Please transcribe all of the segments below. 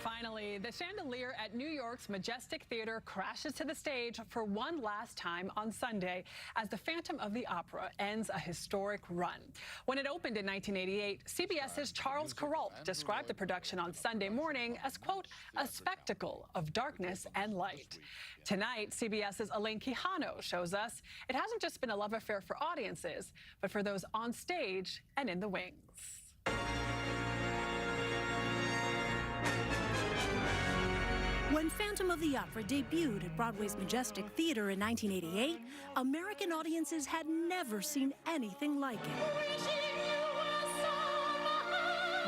Finally, the chandelier at New York's Majestic Theater crashes to the stage for one last time on Sunday as the Phantom of the Opera ends a historic run. When it opened in 1988, CBS's Charles Kuralt described the production on Sunday morning as, quote, a spectacle of darkness and light. Tonight, CBS's Elaine Quijano shows us it hasn't just been a love affair for audiences, but for those on stage and in the wings. When Phantom of the Opera debuted at Broadway's Majestic Theater in 1988, American audiences had never seen anything like it.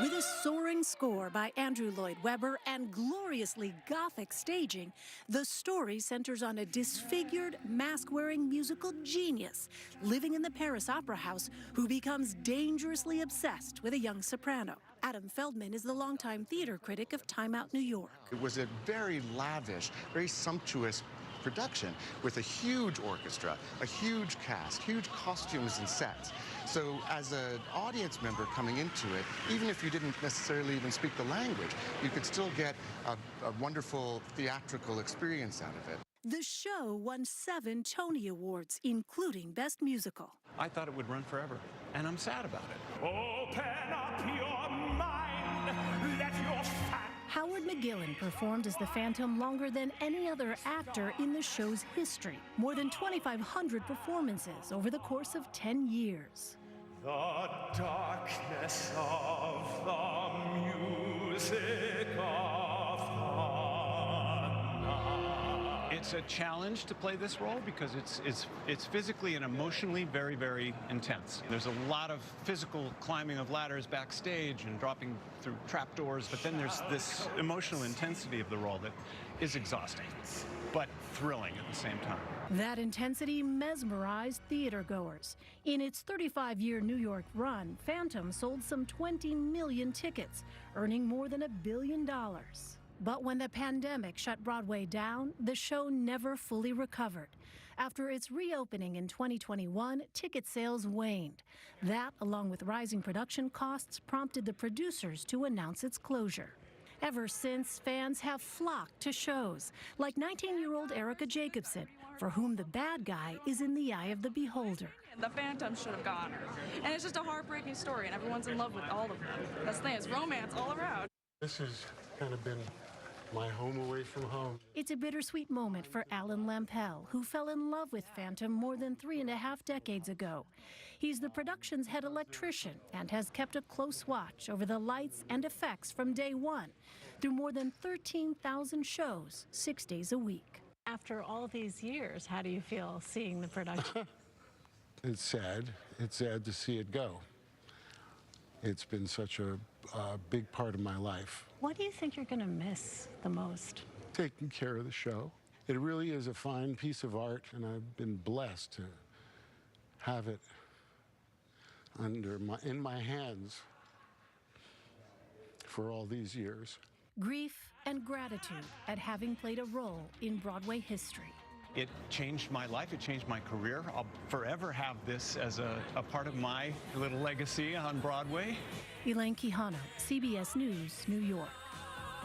With a soaring score by Andrew Lloyd Webber and gloriously Gothic staging, the story centers on a disfigured, mask-wearing musical genius living in the Paris Opera House who becomes dangerously obsessed with a young soprano. Adam Feldman is the longtime theater critic of Time Out New York. It was a very lavish, very sumptuous production with a huge orchestra, a huge cast, huge costumes and sets. So as an audience member coming into it, even if you didn't necessarily even speak the language, you could still get a wonderful theatrical experience out of it. The show won 7 Tony Awards, including Best Musical. I thought it would run forever, and I'm sad about it. Open up your mind, let your Howard McGillin performed as the Phantom longer than any other actor in the show's history. More than 2,500 performances over the course of 10 years. The darkness of the music of the night. It's a challenge to play this role because it's physically and emotionally very, very intense. There's a lot of physical climbing of ladders backstage and dropping through trapdoors, but then there's this emotional intensity of the role that is exhausting, but thrilling at the same time. That intensity mesmerized theatergoers. In its 35-year New York run, Phantom sold some 20 million tickets, earning more than $1 billion. But when the pandemic shut Broadway down, the show never fully recovered. After its reopening in 2021, ticket sales waned. That, along with rising production costs, prompted the producers to announce its closure. Ever since, fans have flocked to shows, like 19-year-old Erica Jacobson, for whom the bad guy is in the eye of the beholder. The Phantom should have gone. And it's just a heartbreaking story, and everyone's in love with all of them. That's the thing, it's romance all around. This has kind of been my home away from home. It's a bittersweet moment for Alan Lampell, who fell in love with Phantom more than 3.5 decades ago. He's the production's head electrician and has kept a close watch over the lights and effects from day one through more than 13,000 shows, 6 days a week. After all these years, how do you feel seeing the production? It's sad. It's sad to see it go. It's been such a big part of my life. What do you think you're going to miss the most? Taking care of the show. It really is a fine piece of art, and I've been blessed to have it in my hands for all these years. Grief and gratitude at having played a role in Broadway history. It changed my life, it changed my career. I'll forever have this as a part of my little legacy on Broadway. Elaine Quijano, CBS News, New York.